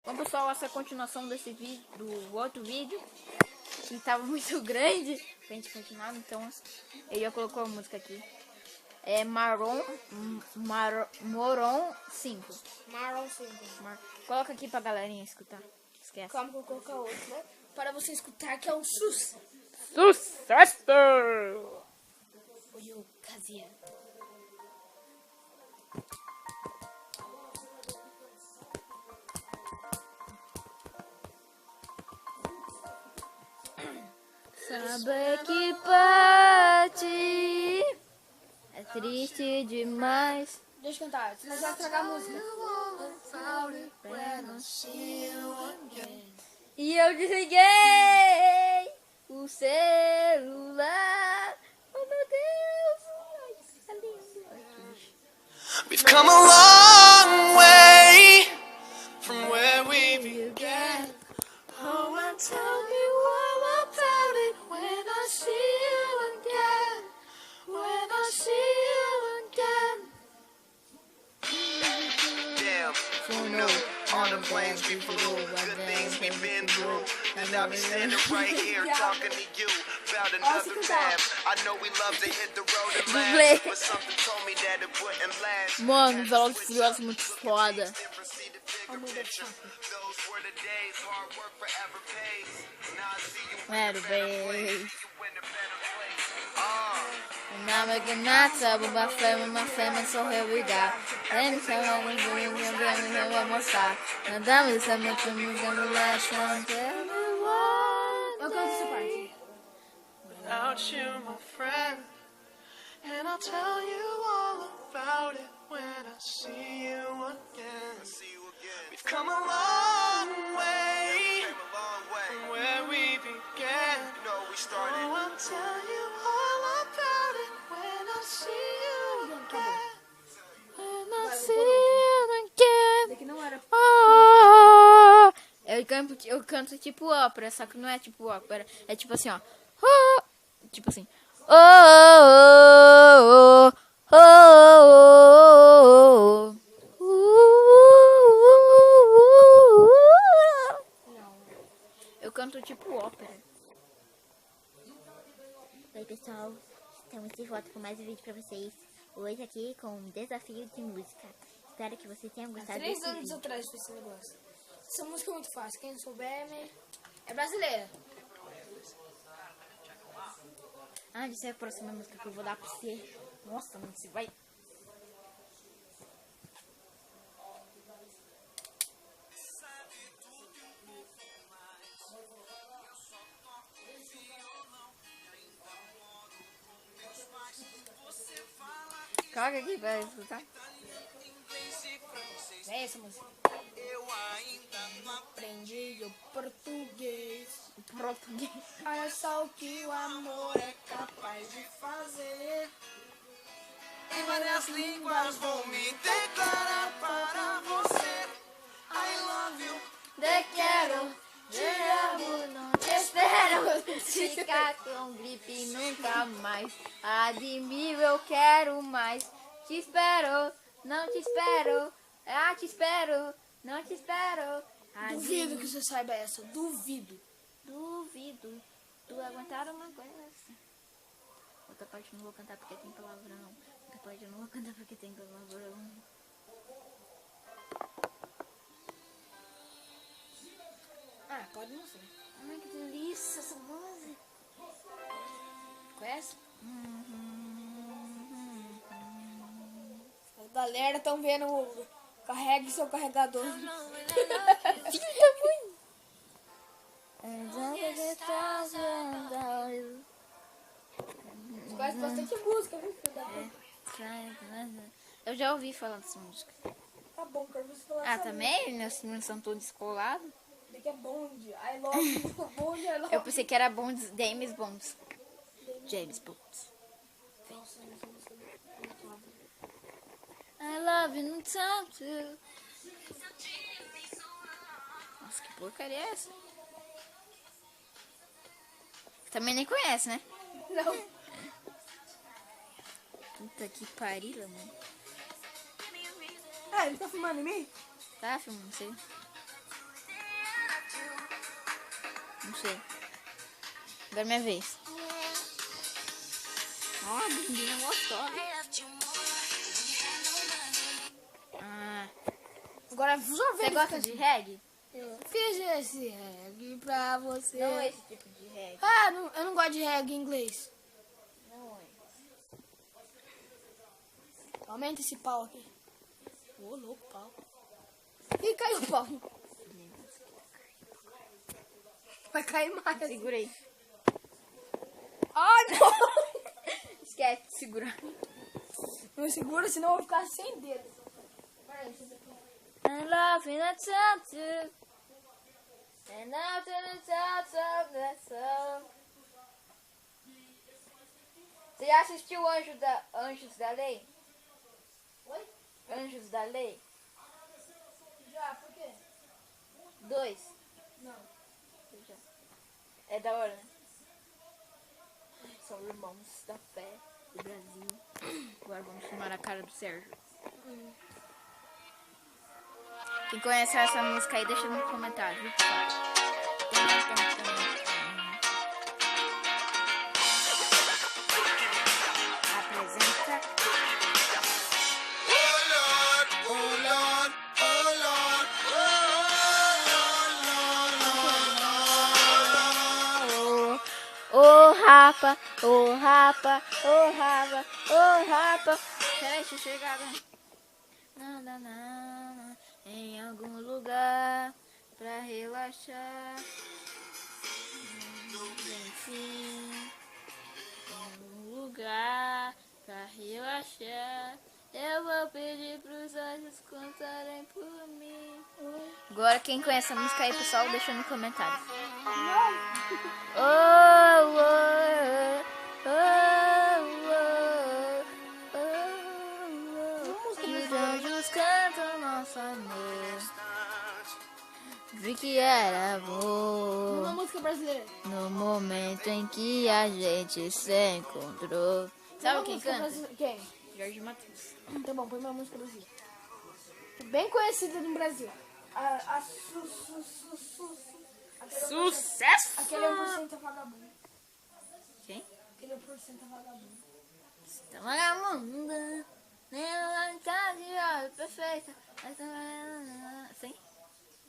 Bom, pessoal, essa é a continuação desse vídeo, do outro vídeo, que tava muito grande pra gente continuar, então ele já colocou a música aqui. É Moron 5. Moron 5. Coloca aqui pra galerinha escutar. Esquece. Calma que eu vou colocar outro, né? Para você escutar que é um sucesso. Sucesso! Oi, eu, Kazia. Saber que parte é triste demais. Deixa eu cantar, senão vai estragar a música. E eu desliguei o celular. Oh meu Deus, é lindo. We've come a long way from where we began. Oh, and tell me all about it when I see you again. When I see you again. Damn, Oh no, all the planes we flew, good things we've been through. And I'll be standing right here talking to you about another tab. I know we love to hit the road and laugh, but something told me that it wouldn't last. Mano, Velozes e Furiosos muito foda. Quero ver. Now I can not tell but my family, so here we go. Let me tell you what we're doing, one more shot. And that was so much of me, gonna last one. Tell me what. Eu canto essa parte. Without you, my friend, and I'll tell you all about it when I see you again. We've come a long way from where we began. Oh, I'll tell you all about it when I see you again. When I see you again. Daqui não era. Oh, eu canto tipo ópera, só que não é tipo ópera. É tipo assim, ó. Oh, tipo assim. Oh, oh, oh, oh, oh, Não. eu canto tipo ópera. Oi pessoal, estamos de volta com mais um vídeo pra vocês. Hoje aqui com um desafio de música. Espero que vocês tenham Há gostado 3 desse anos vídeo. atrás foi esse negócio. Essa música é muito fácil. Quem não souber é brasileira. Ah, essa é a próxima música que eu vou dar pra você. Nossa, mano, você vai... Coloca aqui pra escutar. É essa música. Aprendi o português. Português. Olha só o que o amor é capaz de fazer. Em várias línguas vou me declarar para você. I love you. Te quero, te amo, não te espero. Ficar com gripe nunca mais. Admiro, eu quero mais. Te espero, não te espero. Ah, te espero, não te espero. Duvido que você saiba essa. Duvido. Duvido. Tu aguentar uma coisa assim. Outra parte eu não vou cantar porque tem palavrão. Outra parte eu não vou cantar porque tem palavrão. Ah, pode não ser. Ai, que delícia essa música. Conhece? A galera estão vendo o... Carregue seu carregador. Filho da mãe. Conhece bastante música, viu, filho da puta? Eu já ouvi falar dessa música. Tá bom, quero você falar Ah, essa também? Meus filhos são todos descolados. música. Daqui é Bond. I love you. Bond, I love Eu pensei que era Bond, James Bond. James Bond. Nossa, essa música é muito foda. I love you tanto. Nossa, que porcaria é essa? Também nem conhece, né? Não. Puta que pariu, mano. Ah, ele tá filmando em mim? Tá, filmando você. Não sei. Agora é minha vez. Ó, a bundinha gostosa. Ah, Agora só você gosta de reggae? Eu fiz esse reggae pra você. Não esse tipo de reggae. Ah, eu não gosto de reggae em inglês. Não é. Aumenta esse pau aqui. Ô, louco, pau. Ih, caiu o pau. Vai cair mais. Segura aí. Ai, não. Esquece de segurar. Não segura, senão eu vou ficar sem dedo. Peraí, deixa eu ver aqui. I'm laughing at something. And after the thoughts of the soul. Você já assistiu Anjos da Lei? Oi? Anjos da Lei? Já, por quê? 2. Não. É da hora, né? São irmãos da fé do Brasil. Agora vamos filmar a cara do Sérgio. Quem conhece essa música aí, deixa no comentário, viu, pessoal? Apresenta. Oh rapa, oh rapa, oh rapa, oh rapa. Peraí, deixa eu chegar. Nada, nada, em algum lugar pra relaxar. Sim, em algum lugar pra relaxar. Eu vou pedir pros anjos cantarem por mim. Agora quem conhece a música aí, pessoal, deixa no comentário. Oh, oh, oh, oh, oh, oh. Que os anjos cantam nosso amor. Vi que era amor. Uma música brasileira. No momento em que a gente se encontrou. Sabe quem canta? Quem? Jorge Mateus. Tá bom, põe uma música brasileira. Bem conhecida no Brasil. Sucesso! Aquele 1% é vagabundo. Quem? Aquele 1% é vagabundo. Tá vagabunda. Nem tá de olho perfeita. Sim?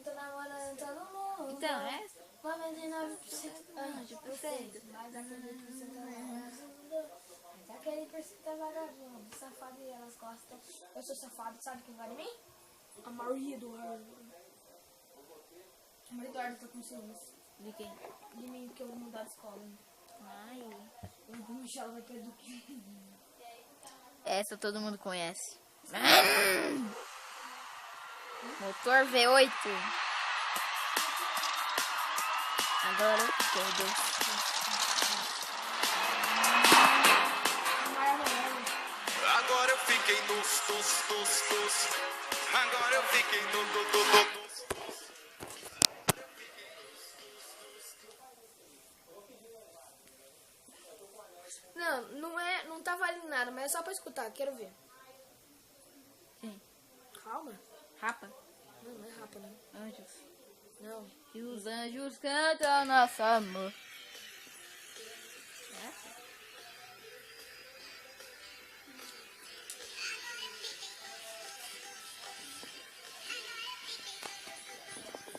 Tô namorando todo mundo. Então, é essa? 99% Anjo perfeito. Mas aquele 1% é vagabundo. Mas aquele 1% é vagabundo. Safado e elas gostam. Eu sou safado, sabe quem gosta de mim? A Maria Eduardo. A Maria Eduardo tá com ciúmes. De quem? De mim, porque eu vou mudar de escola. Ai. Eu vou me ela vai ter do que. Essa todo mundo conhece. Motor V8. Agora tudo. Agora eu fiquei tus. Agora eu fiquei tus. Não tá valendo nada, mas é só pra escutar, quero ver. Sim. Calma. Rapa. Não é rapa, não. Anjos. Não. Que os anjos cantam nosso amor. Essa?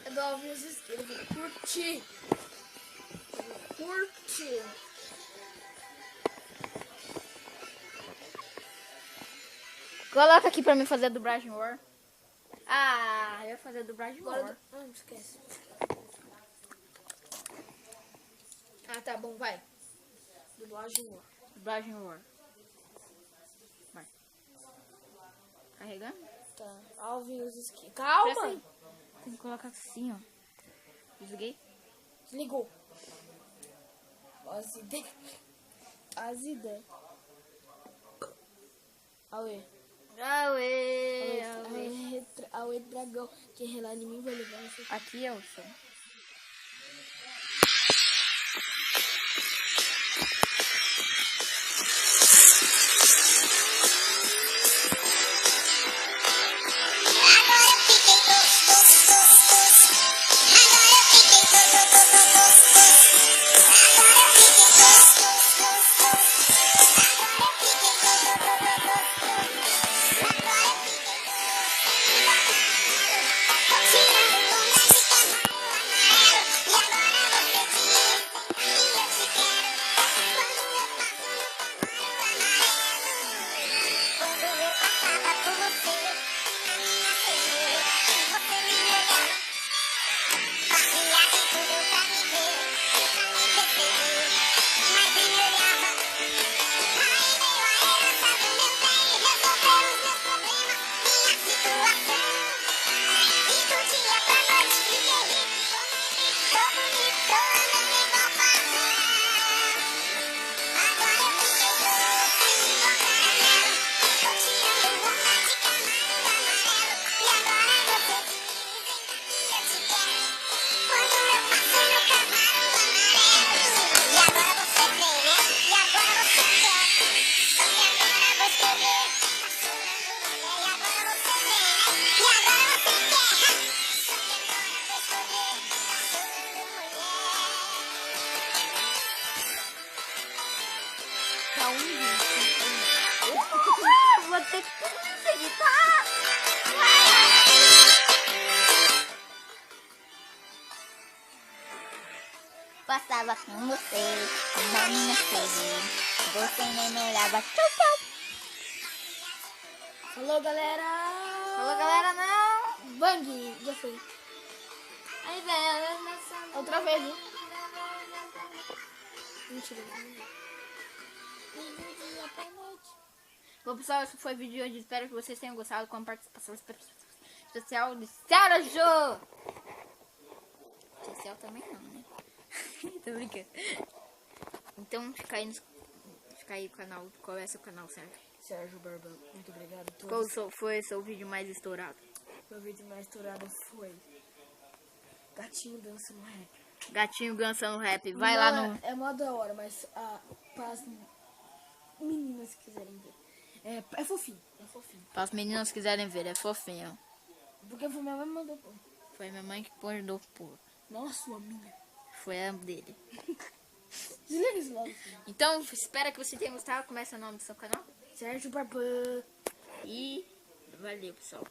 É do Alves Esquerda. Eu vou curtir. Curtir. Coloca aqui pra mim fazer a dublagem War. Ah, eu ia fazer a dublagem War. Agora. Não esquece. Ah, tá bom, vai. Dublagem War. Dublagem War. Vai. Carregando? Tá. Alves Esquerda. Presta Calma. aí. Tem que colocar assim, ó. Desliguei? Desligou. Azida. Azida. Aue. Aue, Aue, dragão. Quem relar em mim vai levar essa. Aqui é o som. Agora eu fiquei tos. Vou ter que seguir, tá? Passava com você, na minha sede. Você nem me olhava. Tchau, tchau. Falou, galera. Falou, galera, não. Bang, já foi. Aí vem ela dançando. Outra vez, hein? Mentira. Bom, pessoal, esse foi o vídeo de hoje. Espero que vocês tenham gostado com a participação especial de Sérgio. Especial também não, né? Tô brincando. Então, fica aí o canal. Qual é seu canal, Sérgio? Sérgio Barbão, muito obrigado a Qual todos. foi o seu vídeo mais estourado? Meu vídeo mais estourado foi Gatinho dançando rap. Gatinho dançando rap. Vai lá no... É mó da hora, mas para as meninas que quiserem ver. É fofinho, é fofinho. Para as meninas quiserem ver, é fofinho. Porque foi minha mãe que mandou pôr. Foi minha mãe que mandou pôr. Nossa, uma minha. Foi a dele. Desliga isso logo. Então, espero que você tenha gostado. Começa o nome do seu canal. Sérgio Barbão. E valeu, pessoal.